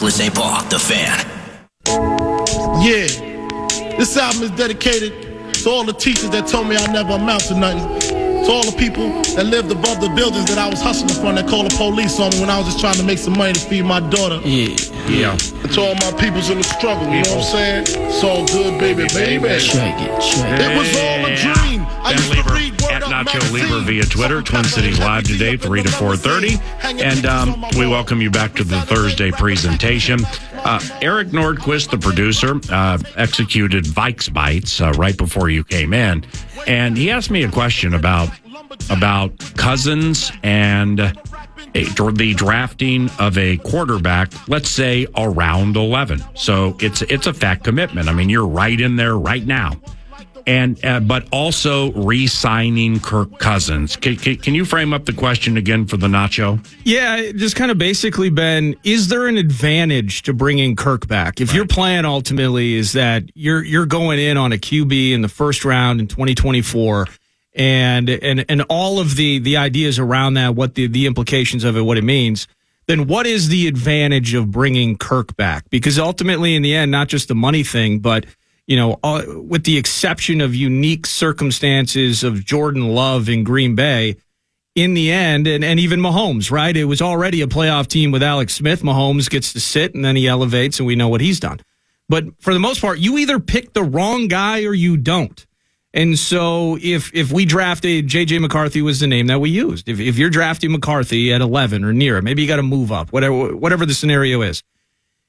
Minneapolis, St. Paul, the Fan. Yeah, this album is dedicated to all the teachers that told me I never amount to nothing. To all the people that lived above the buildings that I was hustling from that called the police on me when I was just trying to make some money to feed my daughter. Yeah. And to all my peoples in the struggle, you know what I'm saying? It's all good, baby. Shake it. It was all a dream. I used to read Word at Up Nacho magazine. Leber via Twitter, Twin Cities Live today, 3 to 4:30. And we welcome you back to the Thursday presentation. Eric Nordquist, the producer, executed Vikes Bites right before you came in. And he asked me a question about Cousins and the drafting of a quarterback, let's say around 11. So it's a fat commitment. I mean, you're right in there right now. And but also re-signing Kirk Cousins. Can you frame up the question again for the Nacho? Yeah, just kind of basically, Ben, is there an advantage to bringing Kirk back? If your plan ultimately is that you're going in on a QB in the first round in 2024, and all of the ideas around that, what the implications of it, what it means, then what is the advantage of bringing Kirk back? Because ultimately, in the end, not just the money thing, but with the exception of unique circumstances of Jordan Love in Green Bay, in the end, and even Mahomes, right? It was already a playoff team with Alex Smith. Mahomes gets to sit, and then he elevates, and we know what he's done. But for the most part, you either pick the wrong guy or you don't. And so if we drafted J.J. McCarthy was the name that we used. If you're drafting McCarthy at 11 or near it, maybe you got to move up, whatever the scenario is.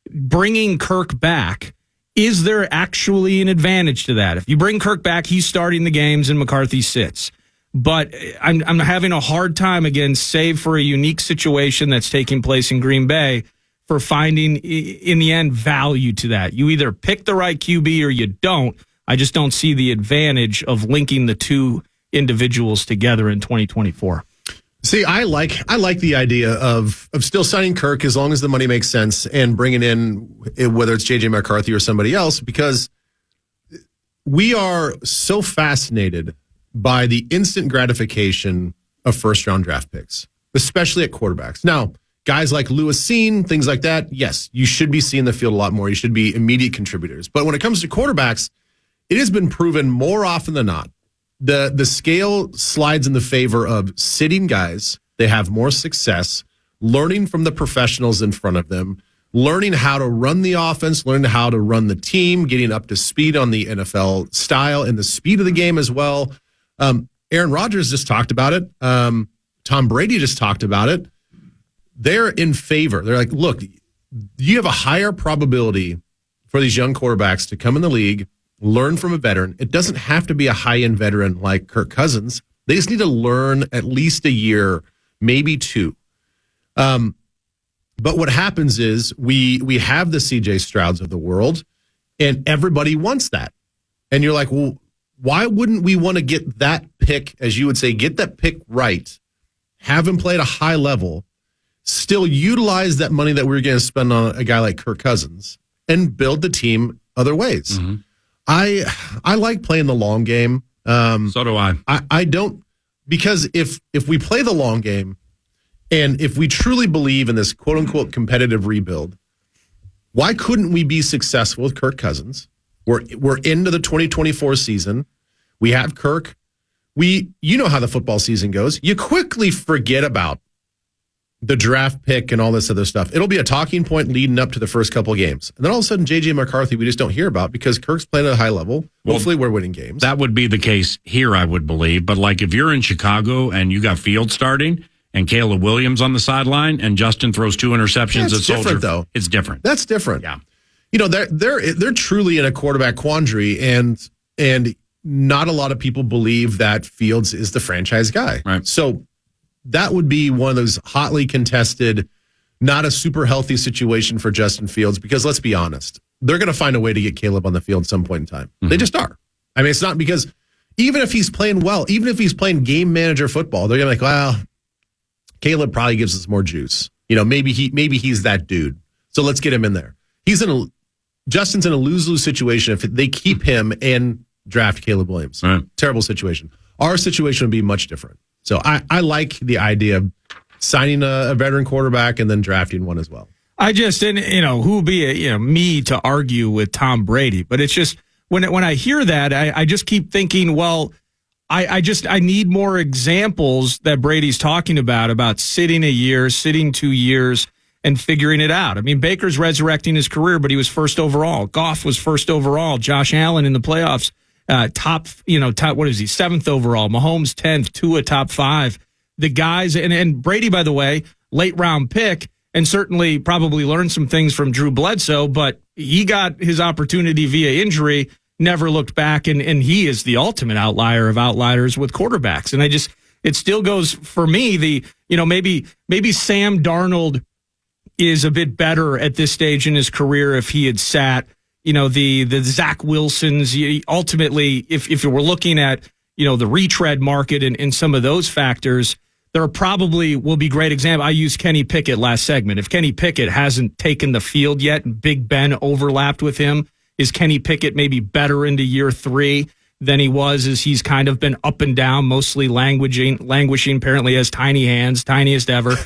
Bringing Kirk back, is there actually an advantage to that? If you bring Kirk back, he's starting the games and McCarthy sits. But I'm having a hard time, again, save for a unique situation that's taking place in Green Bay, for finding, in the end, value to that. You either pick the right QB or you don't. I just don't see the advantage of linking the two individuals together in 2024. See, I like the idea of still signing Kirk as long as the money makes sense and bringing in, whether it's J.J. McCarthy or somebody else, because we are so fascinated by the instant gratification of first-round draft picks, especially at quarterbacks. Now, guys like Lewis Cine, things like that, yes, you should be seeing the field a lot more. You should be immediate contributors. But when it comes to quarterbacks, it has been proven more often than not, the scale slides in the favor of sitting guys. They have more success, learning from the professionals in front of them, learning how to run the offense, learning how to run the team, getting up to speed on the NFL style and the speed of the game as well. Aaron Rodgers just talked about it. Tom Brady just talked about it. They're in favor. They're like, look, you have a higher probability for these young quarterbacks to come in the league, learn from a veteran. It doesn't have to be a high-end veteran like Kirk Cousins. They just need to learn at least a year, maybe two. But what happens is we have the C.J. Strouds of the world, and everybody wants that. And you're like, well, why wouldn't we want to get that pick, as you would say, get that pick right, have him play at a high level, still utilize that money that we're going to spend on a guy like Kirk Cousins, and build the team other ways? Mm-hmm. I like playing the long game. So do I. I don't, because if we play the long game, and if we truly believe in this quote unquote competitive rebuild, why couldn't we be successful with Kirk Cousins? We're into the 2024 season. We have Kirk. You know how the football season goes. You quickly forget about the draft pick and all this other stuff. It'll be a talking point leading up to the first couple of games. And then all of a sudden, J.J. McCarthy, we just don't hear about because Kirk's playing at a high level. Hopefully we're winning games. That would be the case here, I would believe. But like if you're in Chicago and you got Fields starting and Caleb Williams on the sideline and Justin throws 2 interceptions at Soldier. Different, though. It's different. That's different. Yeah. You know, they're truly in a quarterback quandary, and not a lot of people believe that Fields is the franchise guy. Right. So that would be one of those hotly contested, not a super healthy situation for Justin Fields, because let's be honest, they're going to find a way to get Caleb on the field at some point in time. Mm-hmm. They just are. I mean, it's not because even if he's playing well, even if he's playing game manager football, they're going to be like, well, Caleb probably gives us more juice. You know, maybe he's that dude. So let's get him in there. Justin's in a lose-lose situation if they keep him and draft Caleb Williams. Right. Terrible situation. Our situation would be much different. So I like the idea of signing a veteran quarterback and then drafting one as well. I just, and who would be me to argue with Tom Brady? But it's just when I hear that, I just keep thinking, well, I need more examples that Brady's talking about sitting a year, sitting 2 years, and figuring it out. I mean, Baker's resurrecting his career, but he was first overall. Goff was first overall. Josh Allen in the playoffs, top, what is he, 7th overall. Mahomes 10th, Tua top 5. The guys, and Brady, by the way, late round pick, and certainly probably learned some things from Drew Bledsoe, but he got his opportunity via injury, never looked back, and he is the ultimate outlier of outliers with quarterbacks. And it still goes for me, maybe Sam Darnold is a bit better at this stage in his career if he had sat, the Zach Wilsons. Ultimately, if you were looking at, the retread market and some of those factors, there probably will be great examples. I used Kenny Pickett last segment. If Kenny Pickett hasn't taken the field yet and Big Ben overlapped with him, is Kenny Pickett maybe better into year 3 than he was as he's kind of been up and down, mostly languishing, apparently has tiny hands, tiniest ever.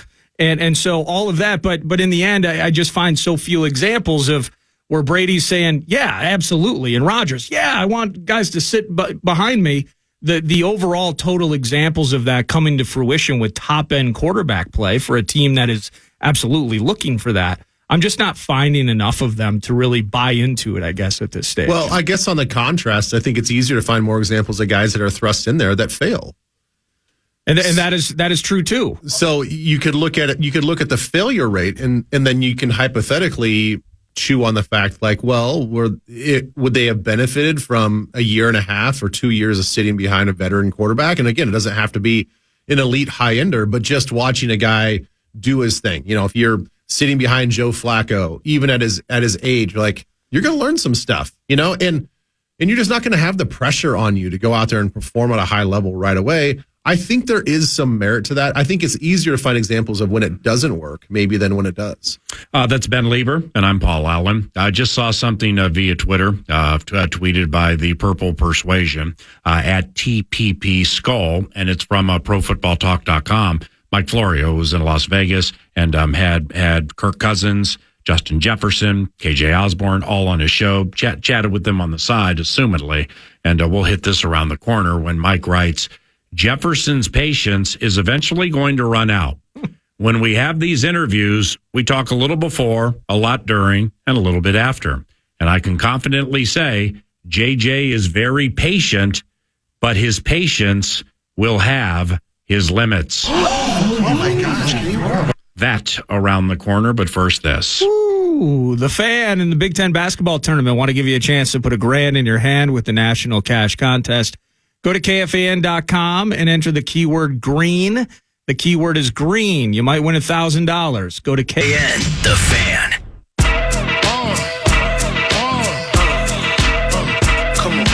And so all of that. But in the end, I just find so few examples of where Brady's saying, yeah, absolutely. And Rodgers, yeah, I want guys to sit behind me. The overall total examples of that coming to fruition with top-end quarterback play for a team that is absolutely looking for that, I'm just not finding enough of them to really buy into it, I guess, at this stage. Well, I guess on the contrast, I think it's easier to find more examples of guys that are thrust in there that fail. And that is true, too. So you could look at it, you could look at the failure rate, and then you can hypothetically chew on the fact, like, well, would they have benefited from a year and a half or 2 years of sitting behind a veteran quarterback? And again, it doesn't have to be an elite high-ender, but just watching a guy do his thing. If you're sitting behind Joe Flacco, even at his age, like, you're going to learn some stuff, and you're just not going to have the pressure on you to go out there and perform at a high level right away. I think there is some merit to that. I think it's easier to find examples of when it doesn't work, maybe, than when it does. That's Ben Leber, and I'm Paul Allen. I just saw something via Twitter, tweeted by the Purple Persuasion at TPP Skull, and it's from ProFootballTalk.com. Mike Florio was in Las Vegas and had Kirk Cousins, Justin Jefferson, KJ Osborne, all on his show, chatted with them on the side, assumedly, and we'll hit this around the corner when Mike writes, Jefferson's patience is eventually going to run out. When we have these interviews, we talk a little before, a lot during, and a little bit after. And I can confidently say JJ is very patient, but his patience will have his limits. Oh my gosh. That around the corner, but first this. Ooh, the Fan in the Big Ten basketball tournament want to give you a chance to put $1,000 in your hand with the National Cash Contest. Go to KFAN.com and enter the keyword green. The keyword is green. You might win $1,000. Go to KFAN. The Fan. Come on.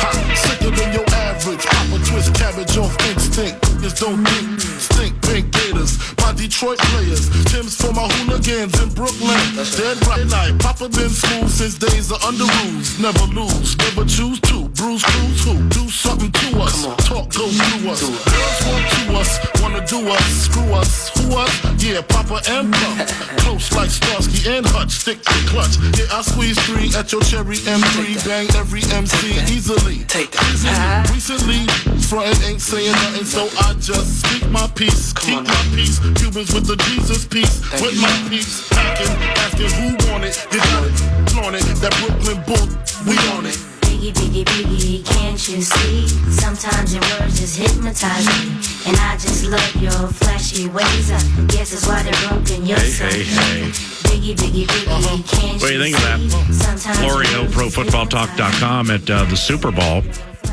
Hot, sicker than your average. Papa twist cabbage off instinct. Just don't think. Stink pink gators. My Detroit players. Tim's for my hooligans in Brooklyn. Dead right night. Papa been smooth since days of under rules. Never lose. Never choose to. Bruce Cruz who? Do something to us. Talk go through us. Girls want to us. Wanna do us. Screw us. Who us? Yeah, Papa and Pump. Close like Starsky and Hutch. Stick to clutch. Yeah, I squeeze 3 at your cherry M3. Bang every MC easily. Take that. Recently, frontin' ain't saying nothing, so I just speak my peace. Keep my peace. Cubans with the Jesus peace. With my peace. Packing, asking who want it. You got it. Flaunt it. That Brooklyn bull. We on it. Biggie, biggie, biggie, can't you see? Sometimes your words just hypnotize me. And I just love your flashy ways. I guess that's why they're broken. You're so Hey. Biggie, biggie, biggie, can't What do you think of see? that? Sometimes Florio, your words just ProFootballTalk.com at the Super Bowl.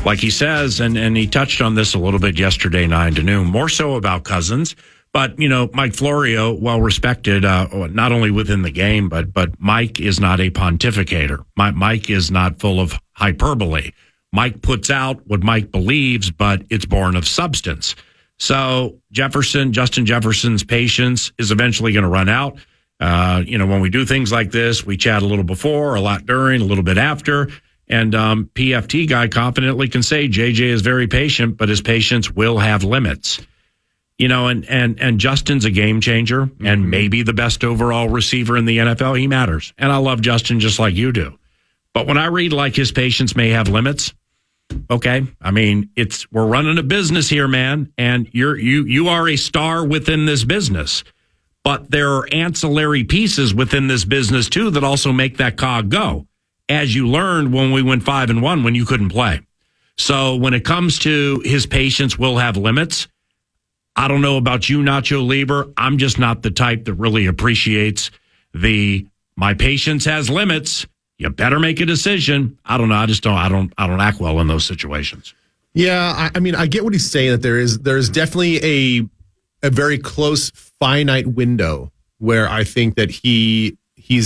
Like he says, and he touched on this a little bit yesterday, 9 to noon, more so about Cousins. But, Mike Florio, well respected, not only within the game, but Mike is not a pontificator. Mike is not full of hyperbole. Mike puts out what Mike believes, but it's born of substance. So Justin Jefferson's patience is eventually going to run out. When we do things like this, we chat a little before, a lot during, a little bit after. And PFT guy confidently can say JJ is very patient, but his patience will have limits. And Justin's a game changer and maybe the best overall receiver in the NFL. He matters. And I love Justin just like you do. But when I read like his patience may have limits, okay. I mean, we're running a business here, man, and you are a star within this business. But there are ancillary pieces within this business too that also make that cog go. As you learned when we went 5-1 when you couldn't play. So when it comes to his patience will have limits. I don't know about you, Nacho Leber. I'm just not the type that really appreciates my patience has limits. You better make a decision. I don't know. I don't act well in those situations. Yeah, I mean, I get what he's saying, that there is definitely a very close finite window where I think that he's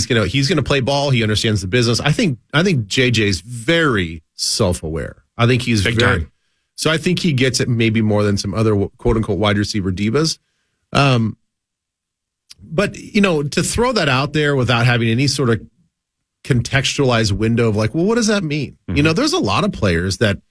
gonna play ball. He understands the business. I think JJ's very self-aware. I think he's Big very time. So I think he gets it maybe more than some other quote unquote wide receiver divas. But to throw that out there without having any sort of contextualized window of like, well, what does that mean? Mm-hmm. There's a lot of players that,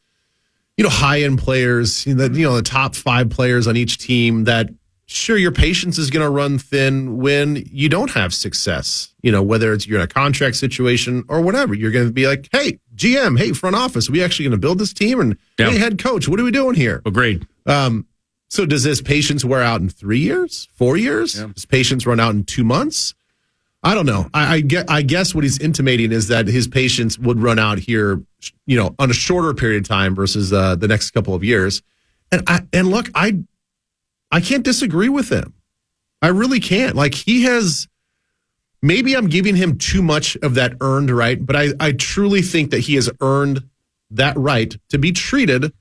high end players, the top 5 players on each team that sure, your patience is going to run thin when you don't have success, whether it's you're in a contract situation or whatever. You're going to be like, hey, GM, hey, front office, are we actually going to build this team? And hey, head coach, what are we doing here? Agreed. So does this patience wear out in 3 years, 4 years? Yeah. Does patience run out in 2 months? I don't know. I guess what he's intimating is that his patience would run out here, on a shorter period of time versus the next couple of years. And look, I can't disagree with him. I really can't. Like, he has, maybe I'm giving him too much of that earned right, but I truly think that he has earned that right to be treated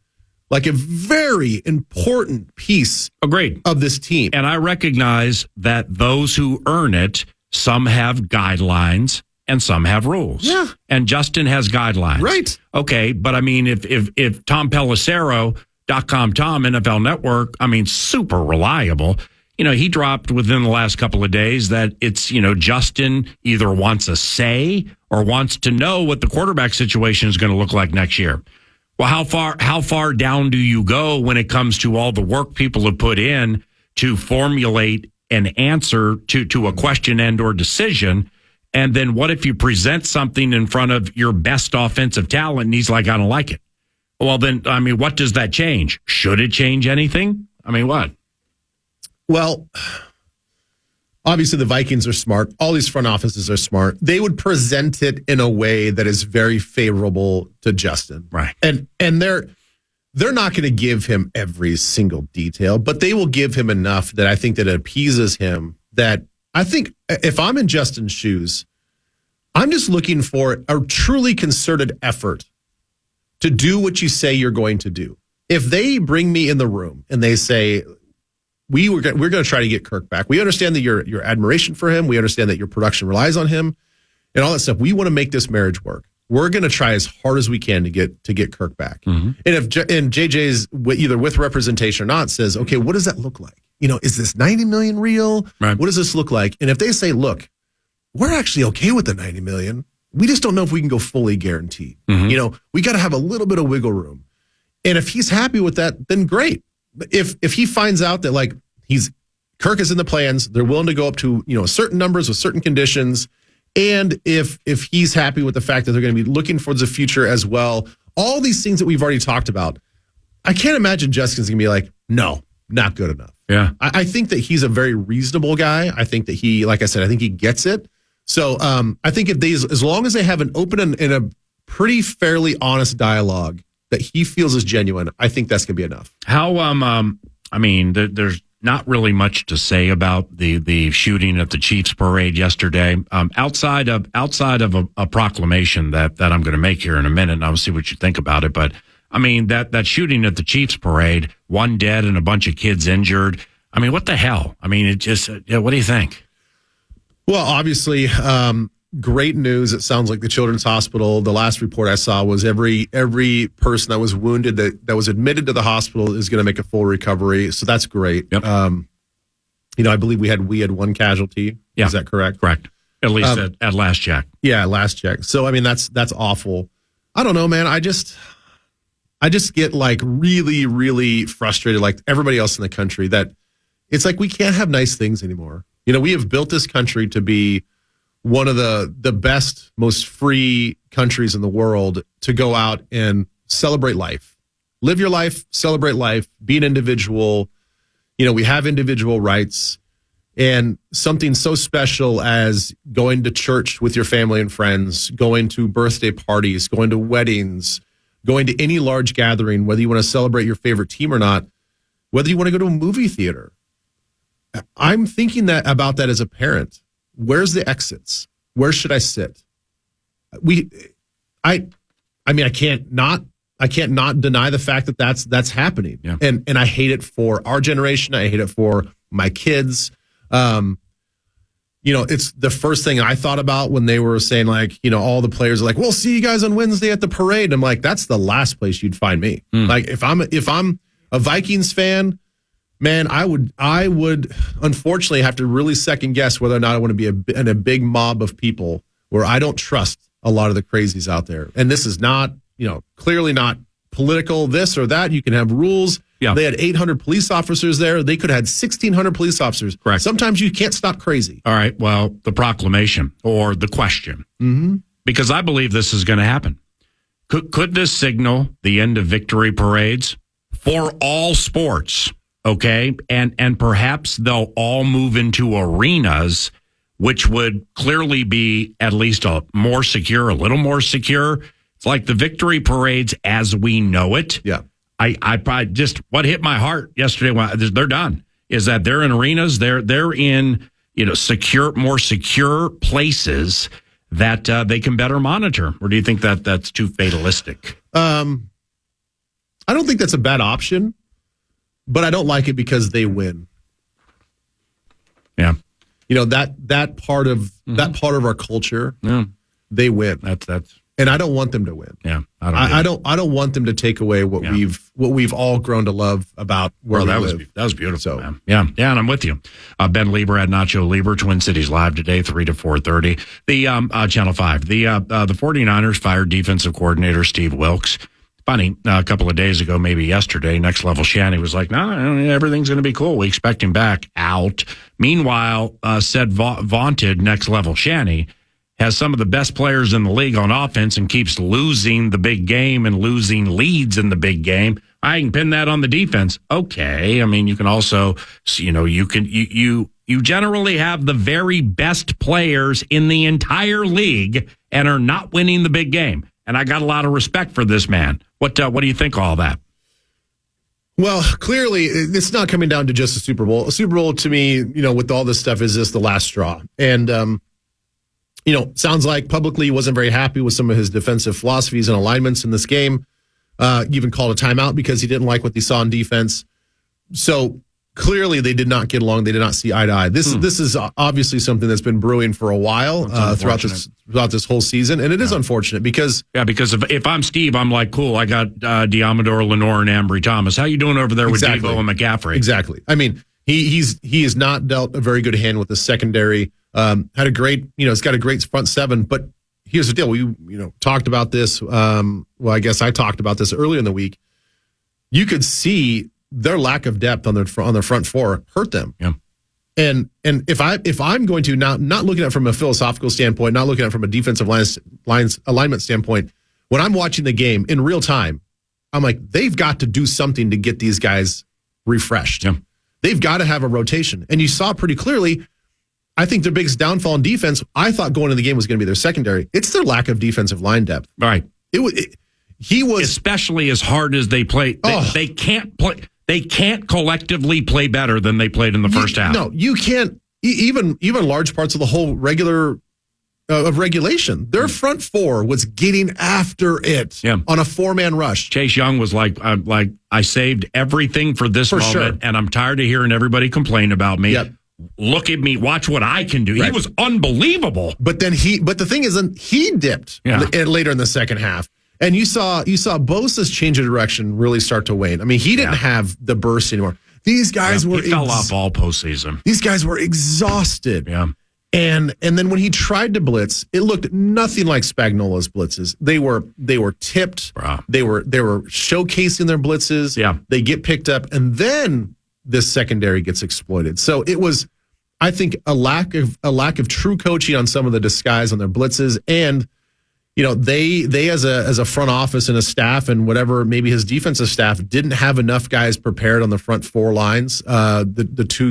like a very important piece Agreed. of this team. And I recognize that those who earn it, some have guidelines and some have rules. Yeah. And Justin has guidelines. Right. Okay. But I mean, if Tom Pelissero.com, Tom, NFL Network, I mean, super reliable. He dropped within the last couple of days that it's, Justin either wants a say or wants to know what the quarterback situation is going to look like next year. Well, how far down do you go when it comes to all the work people have put in to formulate an answer to a question and or decision? And then what if you present something in front of your best offensive talent and he's like, I don't like it? Well, then, I mean, what does that change? Should it change anything? I mean, what? Well, obviously the Vikings are smart. All these front offices are smart. They would present it in a way that is very favorable to Justin. Right. And they're not going to give him every single detail, but they will give him enough that I think that it appeases him. That I think if I'm in Justin's shoes, I'm just looking for a truly concerted effort to do what you say you're going to do. If they bring me in the room and they say, we're going to try to get Kirk back. We understand that your admiration for him. We understand that your production relies on him and all that stuff. We want to make this marriage work. We're going to try as hard as we can to get Kirk back. Mm-hmm. And if JJ's either with representation or not says, okay, what does that look like? Is this 90 million real? Right. What does this look like? And if they say, look, we're actually okay with the 90 million. We just don't know if we can go fully guaranteed. Mm-hmm. We got to have a little bit of wiggle room. And if he's happy with that, then great. But if he finds out that like Kirk is in the plans, they're willing to go up to certain numbers with certain conditions, and if he's happy with the fact that they're going to be looking towards the future as well, all these things that we've already talked about, I can't imagine Justin's going to be like, no, not good enough. Yeah, I think that he's a very reasonable guy. I think that he, like I said, I think he gets it. So I think as long as they have an open and a pretty fairly honest dialogue that he feels is genuine, I think that's going to be enough. How I mean, there's not really much to say about the shooting at the Chiefs parade yesterday. Outside of a proclamation that I'm going to make here in a minute, and I'll see what you think about it. But I mean, that shooting at the Chiefs parade, 1 dead and a bunch of kids injured. I mean, what the hell? I mean, it just, what do you think? Well, obviously, great news. It sounds like the Children's Hospital, the last report I saw was every person that was wounded that was admitted to the hospital is going to make a full recovery. So that's great. Yep. I believe we had one casualty. Yeah. Is that correct? Correct. At least at last check. Yeah, last check. So, I mean, that's awful. I don't know, man. I just get like really, really frustrated like everybody else in the country that it's like we can't have nice things anymore. We have built this country to be one of the best, most free countries in the world to go out and celebrate life. Live your life, celebrate life, be an individual. We have individual rights. And something so special as going to church with your family and friends, going to birthday parties, going to weddings, going to any large gathering, whether you want to celebrate your favorite team or not, whether you want to go to a movie theater. I'm thinking about that as a parent. Where's the exits? Where should I sit? I can't not deny the fact that that's happening. Yeah. And I hate it for our generation. I hate it for my kids. It's the first thing I thought about when they were saying all the players are like, we'll see you guys on Wednesday at the parade. I'm like, that's the last place you'd find me. Like if I'm a Vikings fan, man, I would unfortunately have to really second guess whether or not I want to be in a big mob of people where I don't trust a lot of the crazies out there. And this is not, clearly not political, this or that. You can have rules. Yeah. They had 800 police officers there. They could have had 1,600 police officers. Correct. Sometimes you can't stop crazy. All right. Well, the proclamation or the question, because I believe this is going to happen. Could this signal the end of victory parades for all sports? Okay. And perhaps they'll all move into arenas, which would clearly be at least a little more secure. It's like the victory parades as we know it. Yeah. I probably just what hit my heart yesterday when they're done is that they're in arenas, they're in more secure places that they can better monitor. Or do you think that that's too fatalistic? I don't think that's a bad option, but I don't like it because they win. Yeah, that part of our culture. Yeah. They win. That's. And I don't want them to win. Yeah, I don't want them to take away what we've all grown to love about where we live. That was beautiful, man. Yeah, and I'm with you. Ben Leber at Nacho Leber, Twin Cities Live today, 3 to 4:30. The Channel 5. The 49ers fired defensive coordinator Steve Wilks. Funny, a couple of days ago, maybe yesterday, Next Level Shanny was like, no, everything's going to be cool. We expect him back out. Meanwhile, said vaunted Next Level Shanny has some of the best players in the league on offense and keeps losing the big game and losing leads in the big game. I can pin that on the defense. Okay. I mean, you can also, you generally have the very best players in the entire league and are not winning the big game. And I got a lot of respect for this man. What do you think of all that? Well, clearly, it's not coming down to just the Super Bowl. A Super Bowl, to me, with all this stuff, is just the last straw. And, sounds like publicly he wasn't very happy with some of his defensive philosophies and alignments in this game. Even called a timeout because he didn't like what he saw in defense. So clearly they did not get along. They did not see eye to eye. This is obviously something that's been brewing for a while throughout this whole season. And it is unfortunate because... Yeah, because if I'm Steve, I'm like, cool, I got Diamador, Lenore, and Ambry Thomas. How you doing over there with Devo and McCaffrey? Exactly. I mean, he has not dealt a very good hand with the secondary. Had a great, he's got a great front seven, but here's the deal. We, talked about this. I guess I talked about this earlier in the week. You could see their lack of depth on their front four hurt them. Yeah. And if I'm going to not looking at it from a philosophical standpoint, not looking at it from a defensive lines alignment standpoint, when I'm watching the game in real time, I'm like, they've got to do something to get these guys refreshed. Yeah. They've got to have a rotation. And you saw pretty clearly, I think their biggest downfall in defense, I thought going into the game was going to be their secondary. It's their lack of defensive line depth. All right. He was especially as hard as they play. They can't play. They can't collectively play better than they played in the first half. No, you can't. Even large parts of the whole regulation. Their front four was getting after it on a 4-man rush. Chase Young was like, I saved everything for this moment, and I'm tired of hearing everybody complain about me. Yep. Look at me. Watch what I can do. Right. He was unbelievable. But the thing is, he dipped later in the second half. And you saw Bosa's change of direction really start to wane. I mean, he didn't have the burst anymore. These guys he fell off all postseason. These guys were exhausted. Yeah. And then when he tried to blitz, it looked nothing like Spagnuolo's blitzes. They were tipped. Wow. They were showcasing their blitzes. Yeah. They get picked up, and then this secondary gets exploited. So it was, I think, a lack of true coaching on some of the disguise on their blitzes, and they as a front office and a staff and whatever, maybe his defensive staff didn't have enough guys prepared on the front four lines, the two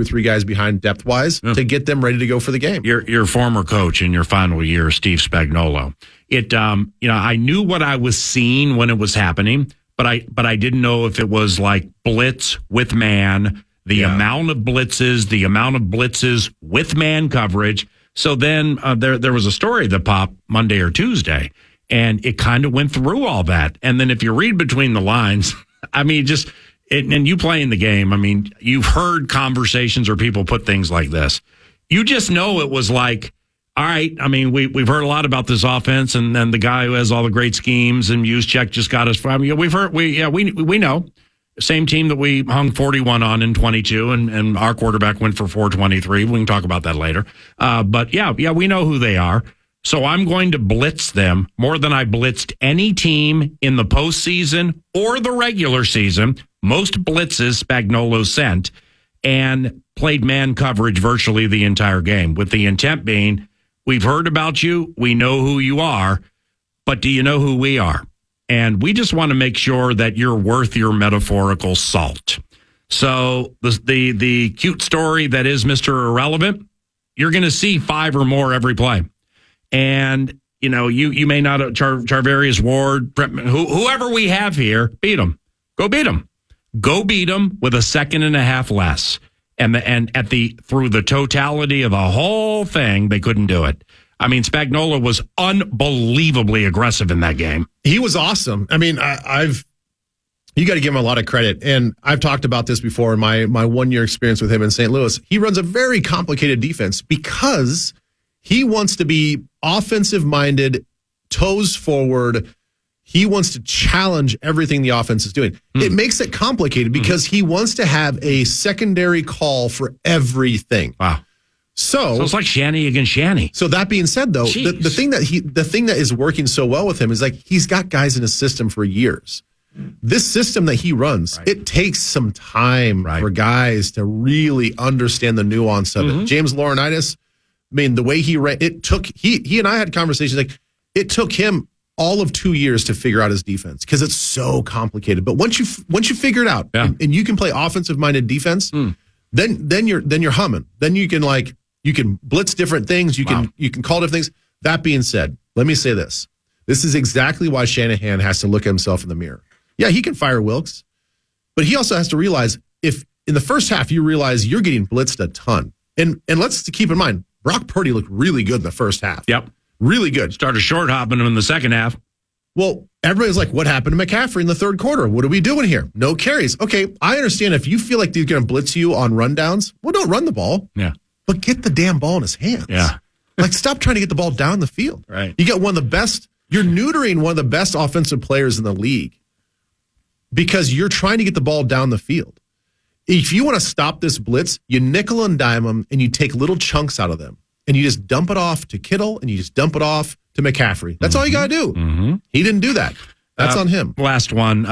or three guys behind depth wise, to get them ready to go for the game. Your former coach in your final year, Steve Spagnuolo. I knew what I was seeing when it was happening, but I didn't know if it was like blitz with man, the amount of blitzes with man coverage. So then there was a story that popped Monday or Tuesday, and it kind of went through all that. And then if you read between the lines, I mean, and you play in the game, I mean, you've heard conversations or people put things like this. You just know it was like, all right, I mean, we've heard a lot about this offense, and then the guy who has all the great schemes and Juszczyk just got us from. We've heard, we know. Same team that we hung 41 on in 22, and our quarterback went for 423. We can talk about that later. But we know who they are. So I'm going to blitz them more than I blitzed any team in the postseason or the regular season. Most blitzes Spagnuolo sent, and played man coverage virtually the entire game, with the intent being, we've heard about you, we know who you are, but do you know who we are? And we just want to make sure that you're worth your metaphorical salt. So the cute story that is Mr. Irrelevant, you're going to see 5 or more every play. And, you may not, Charvarius Ward, whoever we have here, beat them. Go beat them. Go beat them with a second and a half less. And through the totality of the whole thing, they couldn't do it. I mean, Spagnuolo was unbelievably aggressive in that game. He was awesome. I mean, you got to give him a lot of credit. And I've talked about this before in my 1 year experience with him in St. Louis. He runs a very complicated defense because he wants to be offensive minded, toes forward. He wants to challenge everything the offense is doing. It makes it complicated because he wants to have a secondary call for everything. Wow. So it's like Shanny against Shanny. So that being said, though, the thing that is working so well with him is like he's got guys in his system for years. This system that he runs, it takes some time for guys to really understand the nuance of it. James Laurinaitis, I mean, the way he ran, he and I had conversations like it took him all of 2 years to figure out his defense because it's so complicated. But once you figure it out and you can play offensive minded defense, then you're humming. Then you can blitz different things. You can call different things. That being said, let me say this. This is exactly why Shanahan has to look at himself in the mirror. Yeah, he can fire Wilkes, but he also has to realize if in the first half you realize you're getting blitzed a ton. And let's keep in mind, Brock Purdy looked really good in the first half. Yep. Really good. Started short hopping him in the second half. Well, everybody's like, what happened to McCaffrey in the third quarter? What are we doing here? No carries. Okay, I understand if you feel like they're going to blitz you on rundowns, well, don't run the ball. Yeah. But get the damn ball in his hands. Yeah. Like, stop trying to get the ball down the field. Right. You got one of the best, you're neutering one of the best offensive players in the league because you're trying to get the ball down the field. If you want to stop this blitz, you nickel and dime them and you take little chunks out of them and you just dump it off to Kittle and you just dump it off to McCaffrey. That's all you got to do. He didn't do that. That's on him. Last one.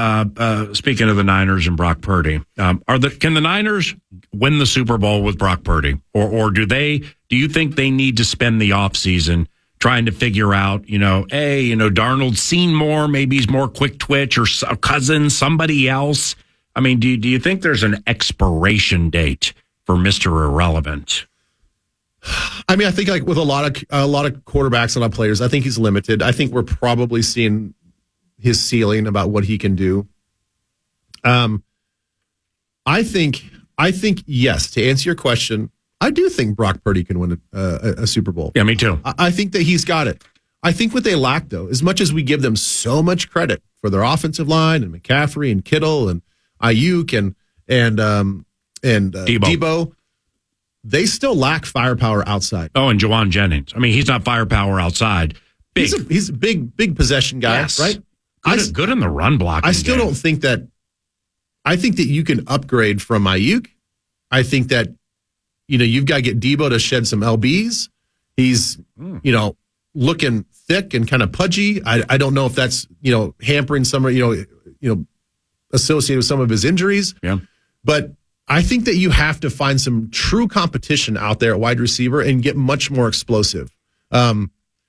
Speaking of the Niners and Brock Purdy, can the Niners win the Super Bowl with Brock Purdy, or do you think they need to spend the offseason trying to figure out, Darnold's seen more, maybe he's more quick twitch, or Cousins, somebody else? I mean, do you think there's an expiration date for Mr. Irrelevant? I mean, I think like with a lot of quarterbacks and a lot of players, I think he's limited. I think we're probably seeing his ceiling about what he can do. I think yes. To answer your question, I do think Brock Purdy can win a Super Bowl. Yeah, me too. I think that he's got it. I think what they lack, though, as much as we give them so much credit for their offensive line and McCaffrey and Kittle and Ayuk and Debo, they still lack firepower outside. Oh, and Jawan Jennings. I mean, he's not firepower outside. Big. He's a big possession guy, right? Good in the run blocking. I still don't think that. I think that you can upgrade from Ayuk. I think that you've got to get Debo to shed some lbs. He's looking thick and kind of pudgy. I don't know if that's hampering some associated with some of his injuries. Yeah. But I think that you have to find some true competition out there at wide receiver and get much more explosive.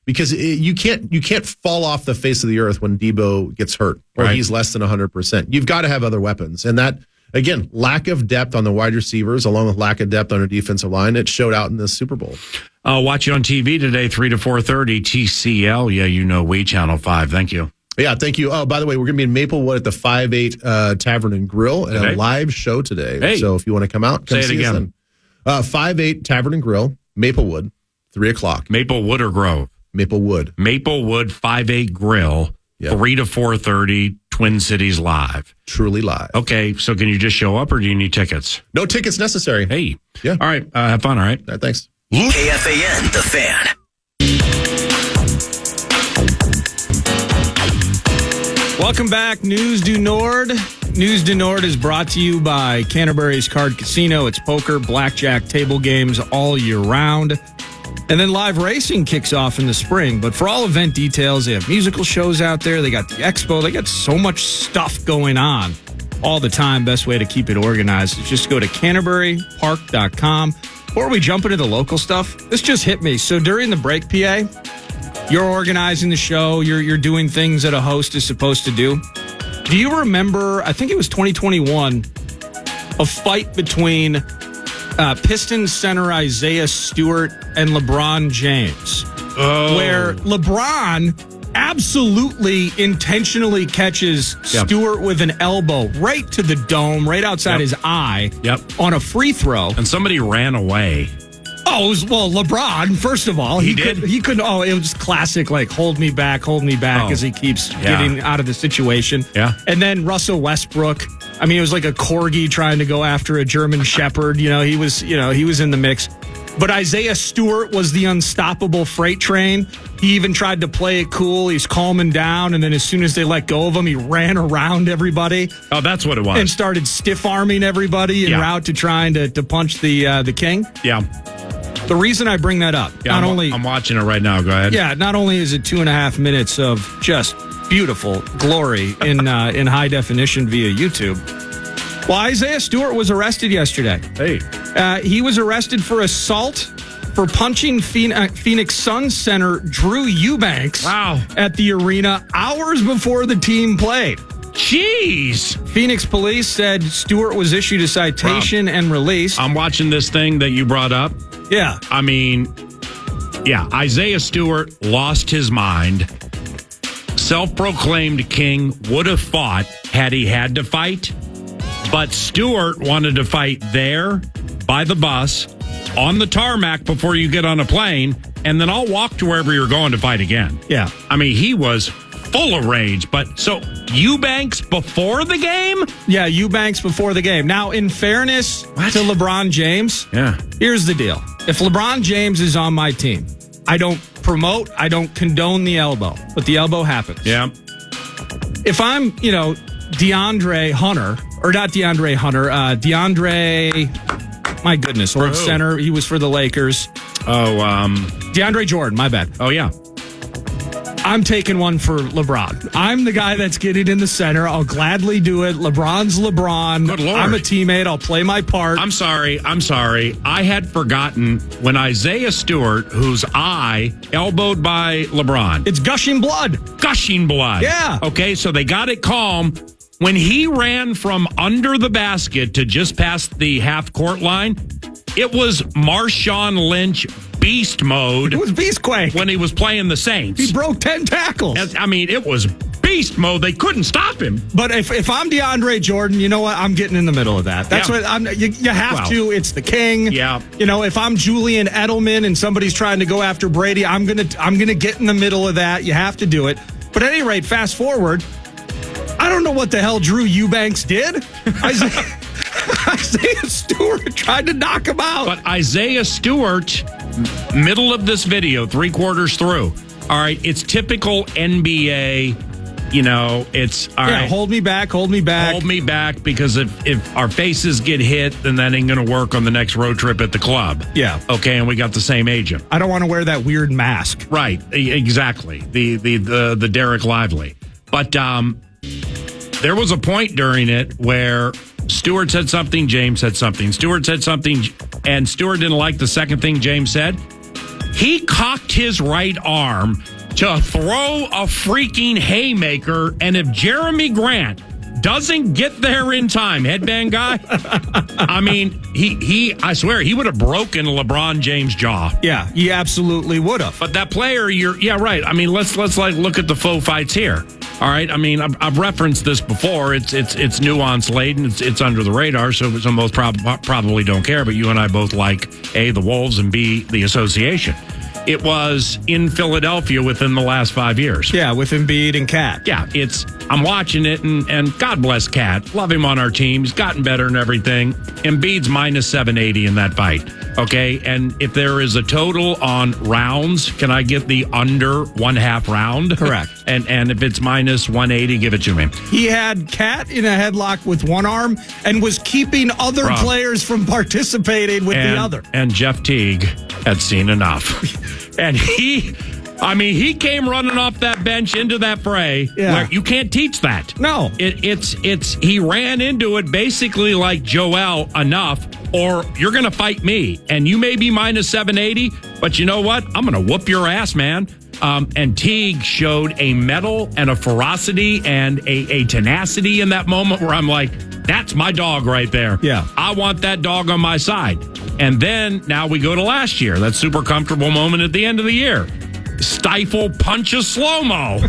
Because you can't fall off the face of the earth when Debo gets hurt or he's less than 100%. You've got to have other weapons. And that, again, lack of depth on the wide receivers along with lack of depth on our defensive line, it showed out in this Super Bowl. Watch it on TV today, 3 to 4:30, TCL. Yeah, we, Channel 5. Thank you. Yeah, thank you. Oh, by the way, we're going to be in Maplewood at the 5-8 Tavern and Grill, and a live show today. Hey. So if you want to come out, come Say it see again. us then. 5-8 Tavern and Grill, Maplewood, 3 o'clock. Maplewood or Grove? Maplewood. Maplewood 5-8 Grill, 3 to 4:30, Twin Cities Live. Truly live. Okay, so can you just show up or do you need tickets? No tickets necessary. Hey. Yeah. All right, have fun, all right? All right, thanks. KFAN, The Fan. Welcome back, News du Nord. News du Nord is brought to you by Canterbury's Card Casino. It's poker, blackjack, table games all year round. And then live racing kicks off in the spring. But for all event details, they have musical shows out there. They got the expo. They got so much stuff going on all the time. Best way to keep it organized is just go to canterburypark.com. Before we jump into the local stuff, this just hit me. So during the break, PA, you're organizing the show. You're doing things that a host is supposed to do. Do you remember, I think it was 2021, a fight between Pistons center Isaiah Stewart and LeBron James, where LeBron absolutely intentionally catches Stewart with an elbow right to the dome, right outside his eye on a free throw. And somebody ran away. Oh, it was, well, LeBron, first of all. He did? He couldn't, it was classic, like, hold me back, as he keeps getting out of the situation. Yeah. And then Russell Westbrook, I mean, it was like a corgi trying to go after a German shepherd. He was in the mix. But Isaiah Stewart was the unstoppable freight train. He even tried to play it cool. He's calming down, and then as soon as they let go of him, he ran around everybody. Oh, that's what it was. And started stiff-arming everybody en route to trying to punch the king. Yeah. The reason I bring that up, I'm watching it right now. Go ahead. Yeah, not only is it 2.5 minutes of just beautiful glory in high definition via YouTube. Well, Isaiah Stewart was arrested yesterday. Hey. He was arrested for assault for punching Phoenix Suns center Drew Eubanks at the arena hours before the team played. Jeez. Phoenix police said Stewart was issued a citation and released. I'm watching this thing that you brought up. Yeah. I mean, Isaiah Stewart lost his mind. Self-proclaimed king, would have fought had he had to fight. But Stewart wanted to fight there, by the bus, on the tarmac before you get on a plane, and then I'll walk to wherever you're going to fight again. Yeah. I mean, he was full of rage. But so Eubanks before the game? Yeah, Eubanks before the game. Now, in fairness to LeBron James, here's the deal. If LeBron James is on my team, I don't promote, I don't condone the elbow, but the elbow happens. Yeah. If I'm, DeAndre Hunter, or not DeAndre Hunter, my goodness, old center, he was for the Lakers. DeAndre Jordan, my bad. Oh, yeah. I'm taking one for LeBron. I'm the guy that's getting in the center. I'll gladly do it. LeBron's LeBron. Good Lord. I'm a teammate. I'll play my part. I'm sorry. I had forgotten when Isaiah Stewart, whose eye elbowed by LeBron. It's gushing blood. Gushing blood. Yeah. Okay, so they got it calm. When he ran from under the basket to just past the half-court line, it was Marshawn Lynch beast mode. It was Beastquake. When he was playing the Saints. He broke 10 tackles. I mean, it was beast mode. They couldn't stop him. But if I'm DeAndre Jordan, you know what? I'm getting in the middle of that. That's what you have to. It's the king. Yeah. If I'm Julian Edelman and somebody's trying to go after Brady, I'm gonna get in the middle of that. You have to do it. But at any rate, fast forward. I don't know what the hell Drew Eubanks did. Isaiah Stewart tried to knock him out. But Isaiah Stewart, middle of this video, 3/4 through. All right, it's typical NBA. It's all right. Hold me back. Hold me back, because if our faces get hit, then that ain't going to work on the next road trip at the club. Yeah. Okay, and we got the same agent. I don't want to wear that weird mask. Right. Exactly. The Derek Lively. But there was a point during it where Stewart said something, James said something. Stewart said something, and Stewart didn't like the second thing James said. He cocked his right arm to throw a freaking haymaker, and if Jeremy Grant doesn't get there in time, headband guy, I mean, I swear, he would have broken LeBron James' jaw. Yeah, he absolutely would have. But that player, right. I mean, let's like look at the faux fights here. All right. I mean, I've referenced this before. It's nuance laden. It's under the radar, so some most probably don't care. But you and I both like A, the Wolves, and B, the association. It was in Philadelphia within the last 5 years. Yeah, with Embiid and Cat. Yeah, I'm watching it, and God bless Cat. Love him on our team. He's gotten better and everything. Embiid's minus 780 in that fight. Okay, and if there is a total on rounds, can I get the under 1/2 round? Correct. And if it's minus 180, give it to me. He had Cat in a headlock with one arm and was keeping other players from participating with the other. And Jeff Teague had seen enough. And he came running off that bench into that fray. Yeah. Where you can't teach that. No. He ran into it basically like Joel enough, or you're going to fight me. And you may be minus 780, but you know what? I'm going to whoop your ass, man. And Teague showed a mettle and a ferocity and a tenacity in that moment where I'm like, that's my dog right there. Yeah. I want that dog on my side. And then now we go to last year, that super comfortable moment at the end of the year. Stifle punch a slow-mo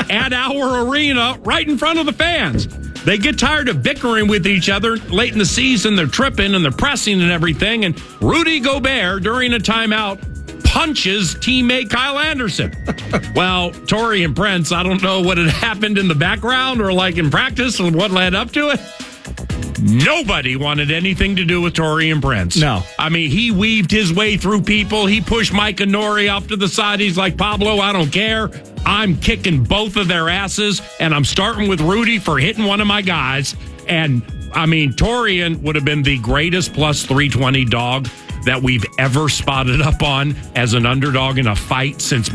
at our arena right in front of the fans. They get tired of bickering with each other late in the season. They're tripping and they're pressing and everything. And Rudy Gobert, during a timeout, punches teammate Kyle Anderson. Well, Torrey and Prince, I don't know what had happened in the background or like in practice and what led up to it. Nobody wanted anything to do with Torrey and Prince. No. I mean, he weaved his way through people. He pushed Mike and Nori off to the side. He's like, Pablo, I don't care. I'm kicking both of their asses, and I'm starting with Rudy for hitting one of my guys. And, I mean, Torian would have been the greatest plus 320 dog that we've ever spotted up on as an underdog in a fight since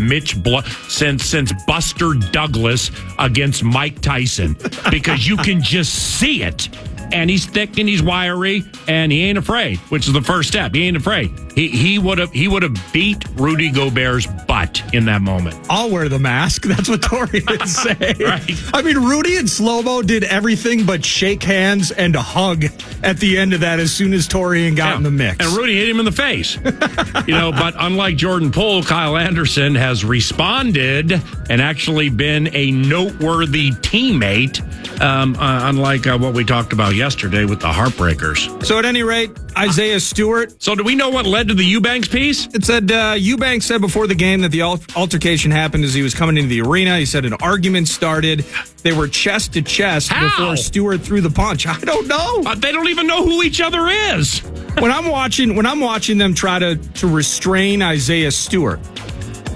since Buster Douglas against Mike Tyson, because you can just see it. And he's thick and he's wiry and he ain't afraid, which is the first step. He ain't afraid. He would have beat Rudy Gobert's butt in that moment. I'll wear the mask. That's what Torrey would say. Right. I mean, Rudy and Slow-Mo did everything but shake hands and a hug at the end of that as soon as Torrey got in the mix. And Rudy hit him in the face. But unlike Jordan Poole, Kyle Anderson has responded and actually been a noteworthy teammate, unlike what we talked about yesterday with the Heartbreakers. So at any rate, Isaiah Stewart. So do we know what led to the Eubanks piece? It said Eubanks said before the game that the altercation happened as he was coming into the arena. He said an argument started. They were chest to chest before Stewart threw the punch. I don't know. They don't even know who each other is. When I'm watching them try to restrain Isaiah Stewart.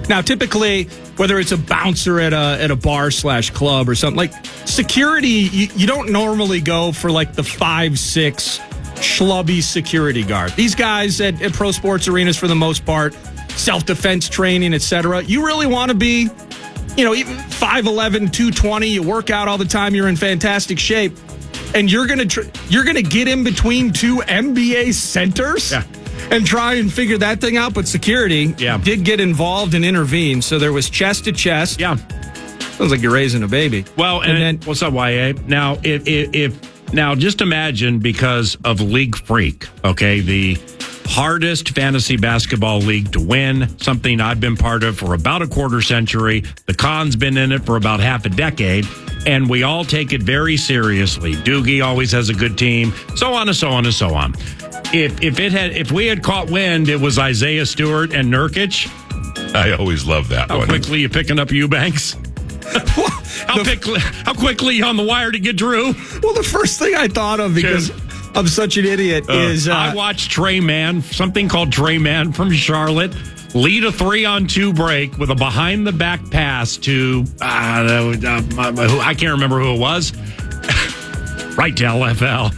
Now, typically, whether it's a bouncer at a bar/club or something, like security, you don't normally go for like the 5'6" schlubby security guard. These guys at pro sports arenas, for the most part, self-defense training, etc. You really want to be, even 5'11", 220. You work out all the time. You're in fantastic shape, and you're gonna get in between two NBA centers. Yeah. And try and figure that thing out. But security did get involved and intervene. So there was chest to chest. Yeah. Sounds like you're raising a baby. Well, and then what's up, YA? Now, now just imagine, because of League Freak, okay, the hardest fantasy basketball league to win, something I've been part of for about a quarter century. The Khan's been in it for about half a decade. And we all take it very seriously. Doogie always has a good team, so on and so on and so on. If we had caught wind, it was Isaiah Stewart and Nurkic. I always love that one. How quickly you picking up Eubanks? How quickly on the wire to get Drew? Well, the first thing I thought of, because I'm such an idiot, is I watched Trey Mann, something called Trey Mann from Charlotte, lead a 3-on-2 break with a behind-the-back pass to I can't remember who it was. Right to LFL.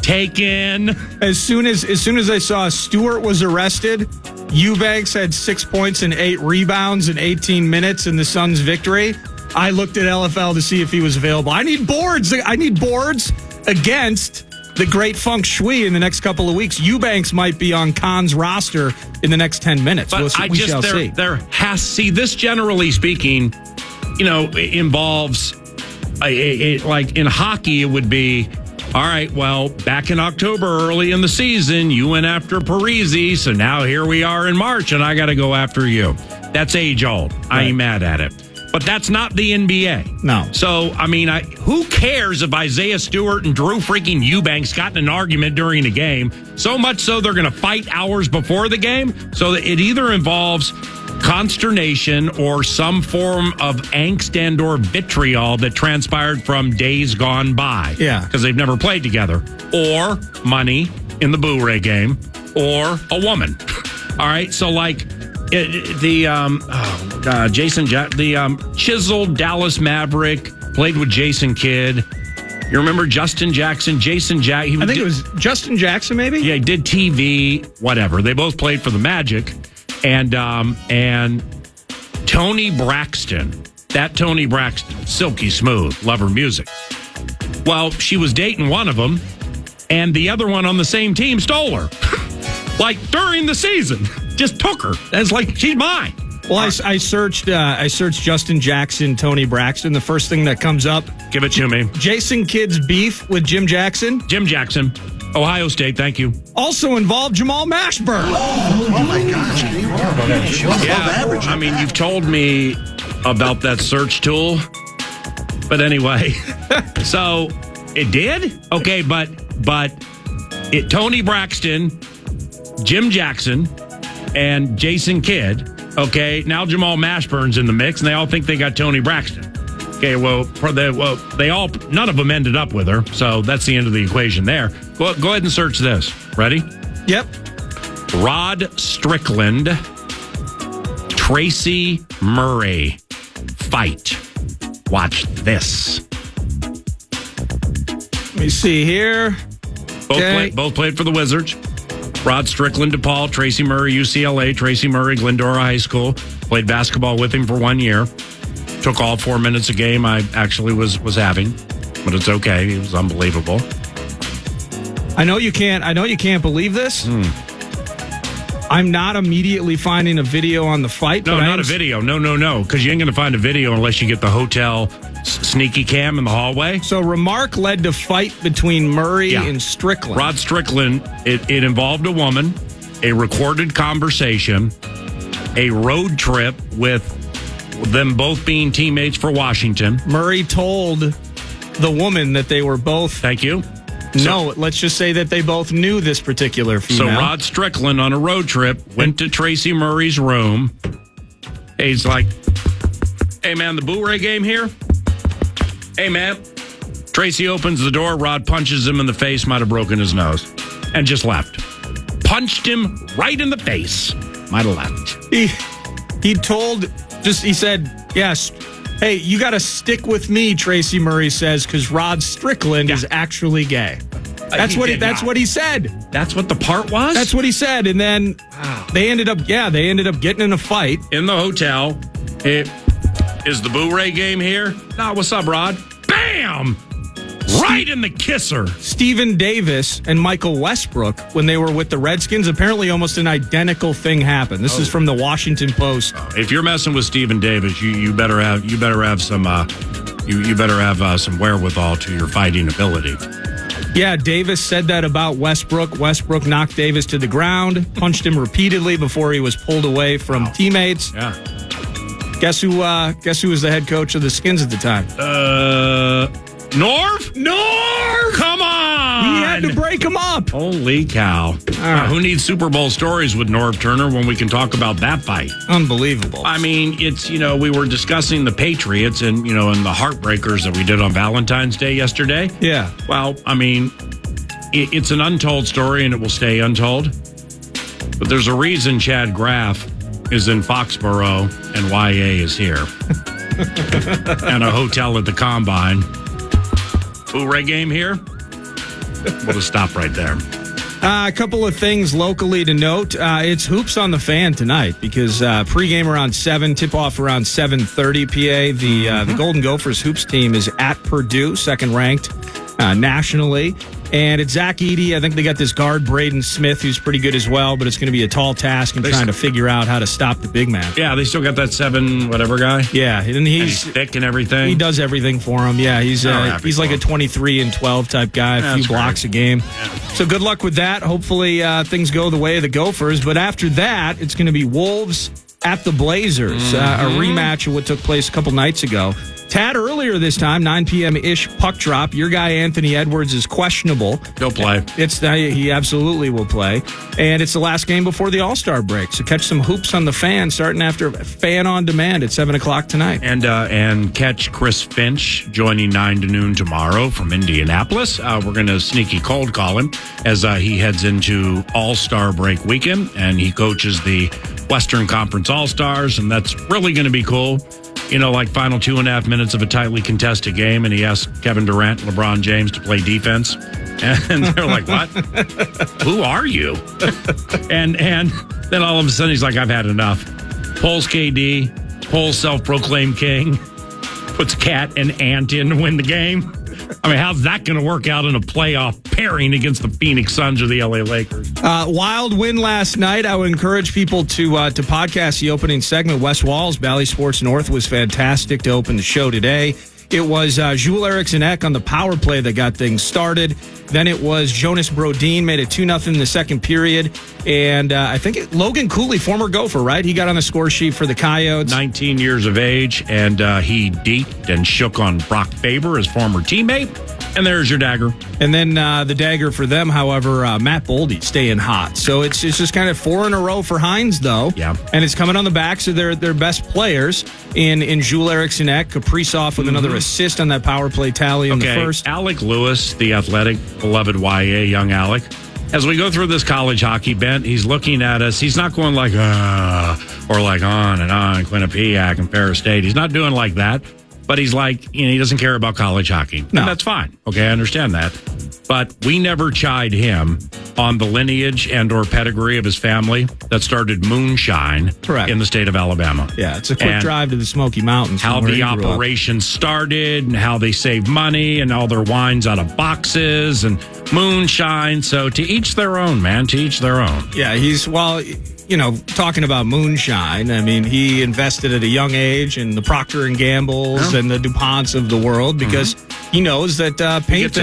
Taken. As soon as I saw Stewart was arrested, Eubanks had 6 points and 8 rebounds in 18 minutes in the Suns' victory. I looked at LFL to see if he was available. I need boards against the great feng shui in the next couple of weeks. Eubanks might be on Khan's roster in the next 10 minutes. But We shall see. There has this generally speaking, involves like in hockey, it would be, all right, well, back in October, early in the season, you went after Parisi, so now here we are in March, and I got to go after you. That's age old. Right. I ain't mad at it. But that's not the NBA. No. So, who cares if Isaiah Stewart and Drew freaking Eubanks got in an argument during the game? So much so they're going to fight hours before the game? So that it either involves consternation or some form of angst and or vitriol that transpired from days gone by. Yeah. Because they've never played together. Or money in the Blu-ray game. Or a woman. All right? So, the chiseled Dallas Maverick played with Jason Kidd. You remember Justin Jackson? I think it was Justin Jackson, maybe? Yeah, he did TV, whatever. They both played for the Magic. And Tony Braxton, silky smooth, love her music. Well, she was dating one of them, and the other one on the same team stole her. During the season. Just took her. That's she's mine. Well, I searched Justin Jackson, Tony Braxton. The first thing that comes up. Give it to me. Jason Kidd's beef with Jim Jackson. Jim Jackson. Ohio State, thank you. Also involved Jamal Mashburn. Oh my gosh. Yeah, you've told me about that search tool. But anyway, so it did? Okay, but Tony Braxton, Jim Jackson, and Jason Kidd. Okay, now Jamal Mashburn's in the mix, and they all think they got Tony Braxton. Okay, none of them ended up with her, so that's the end of the equation there. Go ahead and search this. Ready? Yep. Rod Strickland, Tracy Murray fight. Watch this. Let me see here. Both played for the Wizards. Rod Strickland, DePaul, Tracy Murray, UCLA, Tracy Murray, Glendora High School. Played basketball with him for 1 year. Took all 4 minutes a game I actually was having, but it's okay. It was unbelievable. I know you can't believe this. I'm not immediately finding a video on the fight. No, not a video. No. Because you ain't going to find a video unless you get the hotel sneaky cam in the hallway. So remark led to fight between Murray and Strickland. Rod Strickland, it involved a woman, a recorded conversation, a road trip with them both being teammates for Washington. Murray told the woman that they were both... Thank you. Let's just say that they both knew this particular female. So Rod Strickland on a road trip went to Tracy Murray's room. He's like, hey, man, the Blu-ray game here? Hey, man. Tracy opens the door. Rod punches him in the face, might have broken his nose, and just left. Punched him right in the face. Might have left. He said, yes, hey, you got to stick with me, Tracy Murray says, because Rod Strickland is actually gay. That's what he said. That's what the part was? That's what he said. And then they ended up getting in a fight. In the hotel. Is the Blu-ray game here? Nah, what's up, Rod? Bam! Right in the kisser. Stephen Davis and Michael Westbrook, when they were with the Redskins, apparently almost an identical thing happened. This is from the Washington Post. If you're messing with Stephen Davis, you better have some wherewithal to your fighting ability. Yeah, Davis said that about Westbrook. Westbrook knocked Davis to the ground, punched him repeatedly before he was pulled away from teammates. Yeah. Guess who was the head coach of the Skins at the time? Norv? Come on! He had to break him up. Holy cow. Who needs Super Bowl stories with Norv Turner when we can talk about that fight? Unbelievable. It's, we were discussing the Patriots and the Heartbreakers that we did on Valentine's Day yesterday. Yeah. Well, it's an untold story and it will stay untold. But there's a reason Chad Graff is in Foxborough and YA is here. And a hotel at the Combine. Blu-ray game here? We'll just stop right there. A couple of things locally to note. It's Hoops on the Fan tonight because pregame around 7, tip-off around 7:30 PA. The Golden Gophers Hoops team is at Purdue, second-ranked nationally. And it's Zach Edey. I think they got this guard, Braden Smith, who's pretty good as well, but it's going to be a tall task in trying to figure out how to stop the big man. Yeah, they still got that 7 whatever guy. Yeah, and he's thick and everything. He does everything for him. Yeah, he's like a 23 and 12 type guy, a few blocks a game. Yeah. So good luck with that. Hopefully things go the way of the Gophers. But after that, it's going to be Wolves at the Blazers, a rematch of what took place a couple nights ago. Tad, earlier this time, 9 p.m.-ish puck drop. Your guy, Anthony Edwards, is questionable. He'll play. He absolutely will play. And it's the last game before the All-Star break. So catch some hoops on the Fan starting after Fan on Demand at 7 o'clock tonight. And catch Chris Finch joining 9 to noon tomorrow from Indianapolis. We're going to sneaky cold call him as he heads into All-Star break weekend. And he coaches the Western Conference All-Stars. And that's really going to be cool. You know, like final 2.5 minutes of a tightly contested game, and he asked Kevin Durant and LeBron James to play defense. And they're like, what? Who are you? And then all of a sudden he's like, I've had enough. Pulls KD, pulls self-proclaimed king, puts Cat and Ant in to win the game. I mean, how's that going to work out in a playoff pairing against the Phoenix Suns or the LA Lakers? Wild win last night. I would encourage people to podcast the opening segment. Wes Walls, Bally Sports North, was fantastic to open the show today. It was Jules Eriksson-Ek on the power play that got things started. Then it was Jonas Brodin made it 2-0 in the second period. And I think Logan Cooley, former Gopher, right? He got on the score sheet for the Coyotes. 19 years of age, and he deeped and shook on Brock Faber, his former teammate. And there's your dagger. And then the dagger for them, however, Matt Boldy staying hot. So it's just kind of 4 in a row for Hines, though. Yeah. And it's coming on the backs of their best players in Jules Eriksson-Ek, Kaprizov with another assist on that power play tally in the first. Alec Lewis, the athletic, beloved YA, young Alec. As we go through this college hockey bent, he's looking at us. He's not going like, or like on and on, Quinnipiac and Ferris State. He's not doing like that. But he's like, he doesn't care about college hockey. No. And that's fine. Okay, I understand that. But we never chide him on the lineage and or pedigree of his family that started moonshine in the state of Alabama. Yeah, it's a quick drive to the Smoky Mountains. How the operation started and how they saved money and all their wines out of boxes and moonshine. So to each their own, man, to each their own. Yeah, talking about moonshine, I mean, he invested at a young age in the Procter & Gamble's and the DuPonts of the world because he knows that paint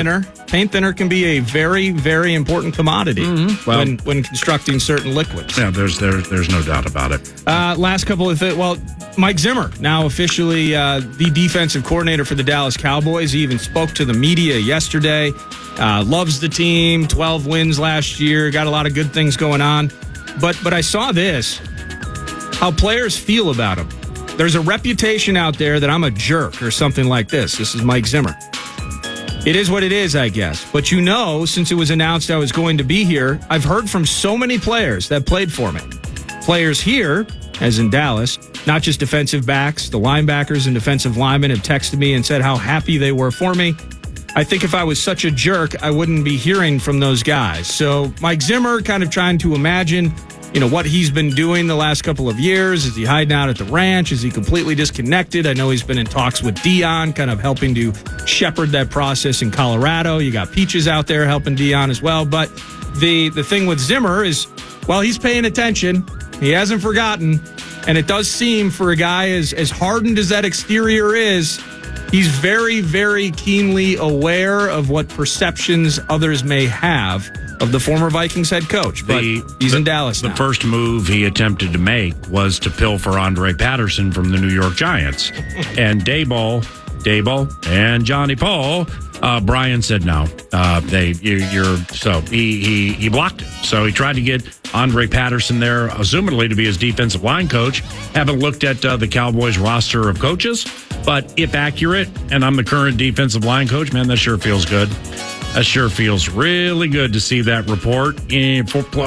thinner can be a very, very important commodity when constructing certain liquids. Yeah, there's no doubt about it. Last couple of things. Well, Mike Zimmer, now officially the defensive coordinator for the Dallas Cowboys. He even spoke to the media yesterday. Loves the team, 12 wins last year, got a lot of good things going on. But I saw this, how players feel about him. There's a reputation out there that I'm a jerk or something like this. This is Mike Zimmer. It is what it is, I guess. But since it was announced I was going to be here, I've heard from so many players that played for me. Players here, as in Dallas, not just defensive backs, the linebackers and defensive linemen have texted me and said how happy they were for me. I think if I was such a jerk, I wouldn't be hearing from those guys. So Mike Zimmer kind of trying to imagine, what he's been doing the last couple of years. Is he hiding out at the ranch? Is he completely disconnected? I know he's been in talks with Dion, kind of helping to shepherd that process in Colorado. You got Peaches out there helping Dion as well. But the thing with Zimmer is, he's paying attention. He hasn't forgotten. And it does seem for a guy as hardened as that exterior is, he's very, very keenly aware of what perceptions others may have of the former Vikings head coach. But he's in Dallas now. The first move he attempted to make was to pilfer Andre Patterson from the New York Giants. And Daboll, and Johnny Paul, Brian said no. He blocked it. So he tried to get Andre Patterson there, assumedly to be his defensive line coach. Haven't looked at the Cowboys roster of coaches, but if accurate, and I'm the current defensive line coach, man, that sure feels good. That sure feels really good to see that report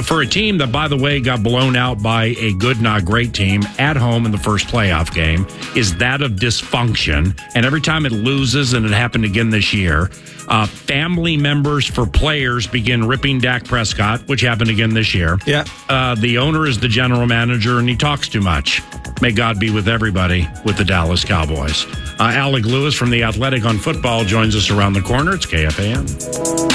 for a team that, by the way, got blown out by a good, not great team at home in the first playoff game, is that of dysfunction. And every time it loses, and it happened again this year, family members for players begin ripping Dak Prescott, which happened again this year. Yeah. The owner is the general manager, and he talks too much. May God be with everybody with the Dallas Cowboys. Alec Lewis from The Athletic on football joins us around the corner. It's KFAN.